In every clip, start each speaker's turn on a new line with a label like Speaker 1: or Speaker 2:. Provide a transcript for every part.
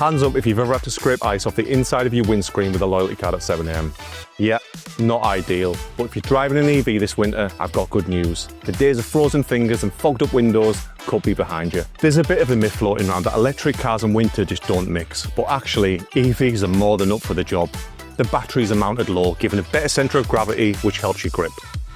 Speaker 1: Hands up if you've ever had to scrape ice off the inside of your windscreen with a loyalty card at 7 AM. Yeah, not ideal, but if you're driving an EV this winter, I've got good news. The days of frozen fingers and fogged up windows could be behind you. There's a bit of a myth floating around that electric cars and winter just don't mix, but actually, EVs are more than up for the job. The batteries are mounted low, giving a better centre of gravity, which helps you grip.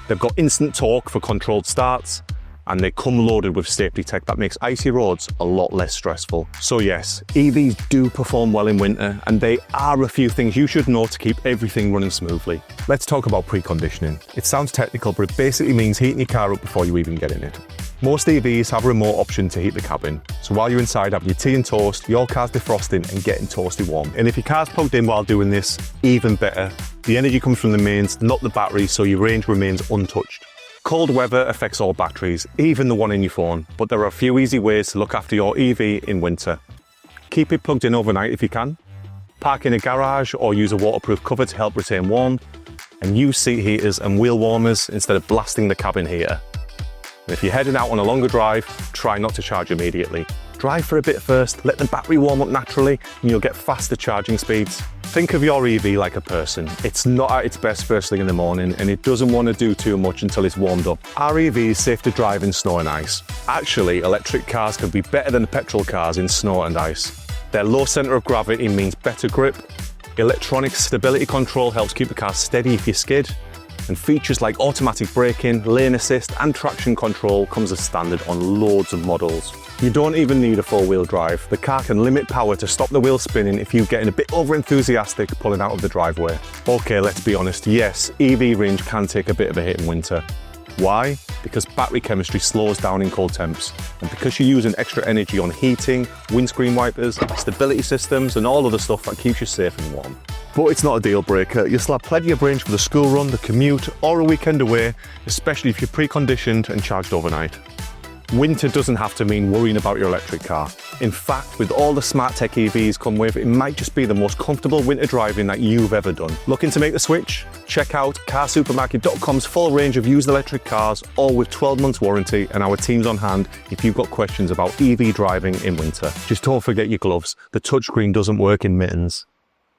Speaker 1: They've got instant torque for controlled starts, and they come loaded with safety tech that makes icy roads a lot less stressful. So yes, EVs do perform well in winter, and they are a few things you should know to keep everything running smoothly. Let's talk about preconditioning. It sounds technical, but it basically means heating your car up before you even get in it. Most EVs have a remote option to heat the cabin, so while you're inside having your tea and toast, your car's defrosting and getting toasty warm. And if your car's plugged in while doing this, even better. The energy comes from the mains, not the batteries, so your range remains untouched. Cold weather affects all batteries, even the one in your phone, but there are a few easy ways to look after your EV in winter. Keep it plugged in overnight if you can, park in a garage or use a waterproof cover to help retain warmth, and use seat heaters and wheel warmers instead of blasting the cabin heater. And if you're heading out on a longer drive, try not to charge immediately. Drive for a bit first, let the battery warm up naturally, and you'll get faster charging speeds. Think of your EV like a person. It's not at its best first thing in the morning, and it doesn't want to do too much until it's warmed up. Our EV is safe to drive in snow and ice. Actually, electric cars can be better than petrol cars in snow and ice. Their low centre of gravity means better grip. Electronic stability control helps keep the car steady if you skid. And features like automatic braking, lane assist and traction control comes as standard on loads of models. You don't even need a four-wheel drive. The car can limit power to stop the wheel spinning if you're getting a bit over-enthusiastic pulling out of the driveway. Okay, let's be honest, yes, EV range can take a bit of a hit in winter. Why? Because battery chemistry slows down in cold temps, and because you're using extra energy on heating, windscreen wipers, stability systems and all other stuff that keeps you safe and warm. But it's not a deal breaker. You'll still have plenty of range for the school run, the commute or a weekend away, especially if you're preconditioned and charged overnight. Winter doesn't have to mean worrying about your electric car. In fact, with all the smart tech EVs come with, it might just be the most comfortable winter driving that you've ever done. Looking to make the switch? Check out CarSupermarket.com's full range of used electric cars, all with 12 months warranty, and our team's on hand if you've got questions about EV driving in winter. Just don't forget your gloves. The touchscreen doesn't work in mittens.